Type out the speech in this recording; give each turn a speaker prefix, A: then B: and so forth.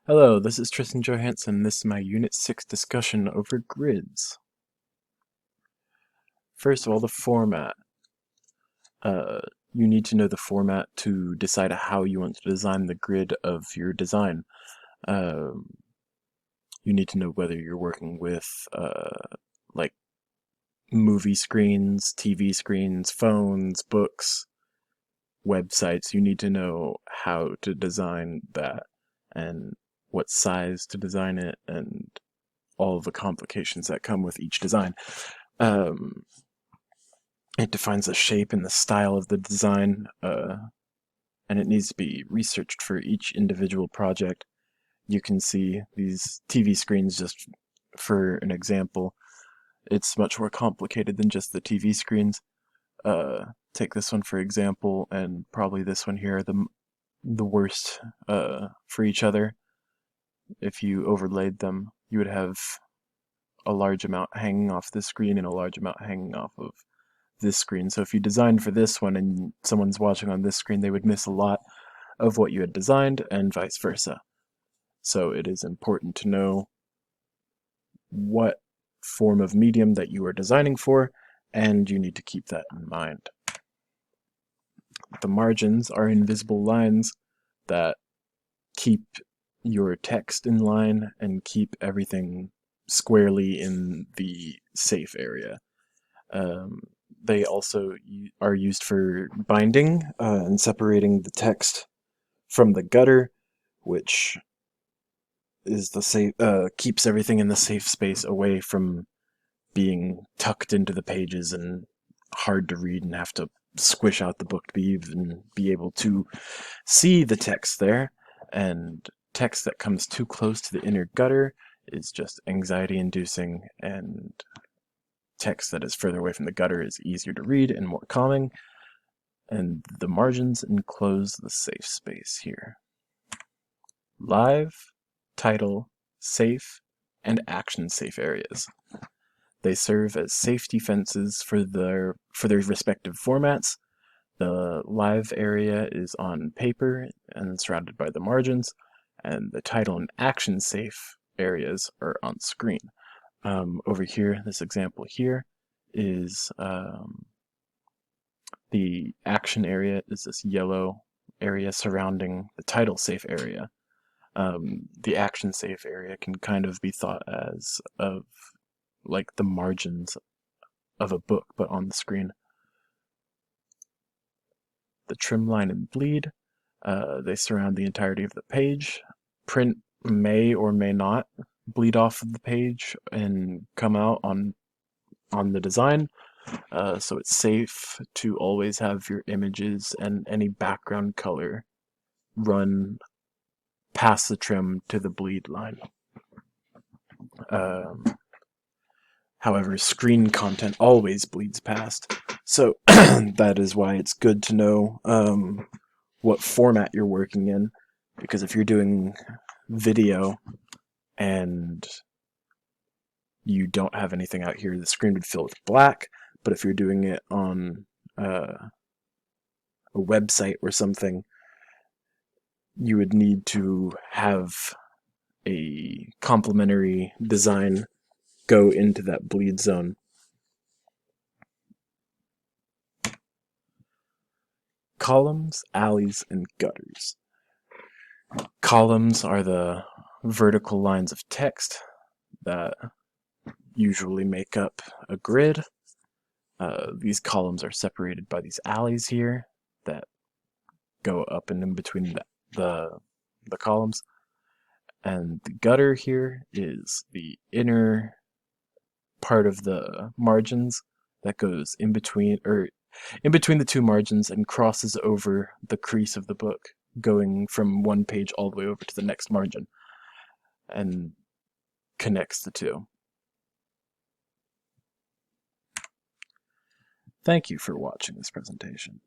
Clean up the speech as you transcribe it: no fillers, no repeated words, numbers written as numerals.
A: Hello, this is Tristan Johansson. This is my Unit 6 discussion over grids. First of all, the format. You need to know the format to decide how you want to design the grid of your design. You need to know whether you're working with like movie screens, TV screens, phones, books, websites. You need to know how to design that and what size to design it and all of the complications that come with each design. It defines the shape and the style of the design, and it needs to be researched for each individual project. You can see these TV screens, just for an example. It's much more complicated than just the TV screens. Take this one for example, and probably this one here, the worst for each other. If you overlaid them, you would have a large amount hanging off this screen and a large amount hanging off of this screen. So if you designed for this one and someone's watching on this screen, they would miss a lot of what you had designed, and vice versa. So it is important to know what form of medium that you are designing for, and you need to keep that in mind. The margins are invisible lines that keep your text in line and keep everything squarely in the safe area. They also are used for binding and separating the text from the gutter, which is the safe keeps everything in the safe space away from being tucked into the pages and hard to read and have to squish out the book to even be able to see the text there. And text that comes too close to the inner gutter is just anxiety-inducing, and text that is further away from the gutter is easier to read and more calming. And the margins enclose the safe space here. Live, title, safe, and action safe areas. They serve as safety fences for their respective formats. The live area is on paper and surrounded by the margins, and the title and action safe areas are on screen. Over here, this example here is the action area is this yellow area surrounding the title safe area. The action safe area can kind of be thought as of like the margins of a book, but on the screen. The trim line and bleed, they surround the entirety of the page. Print may or may not bleed off of the page and come out on the design, so it's safe to always have your images and any background color run past the trim to the bleed line. However, screen content always bleeds past, so that is why it's good to know what format you're working in, because if you're doing video and you don't have anything out here, the screen would fill with black. But if you're doing it on a website or something, you would need to have a complementary design go into that bleed zone. Columns, alleys, and gutters. Columns are the vertical lines of text that usually make up a grid. These columns are separated by these alleys here that go up and in between the columns. And the gutter here is the inner part of the margins that goes in between the two margins and crosses over the crease of the book, going from one page all the way over to the next margin and connects the two. Thank you for watching this presentation.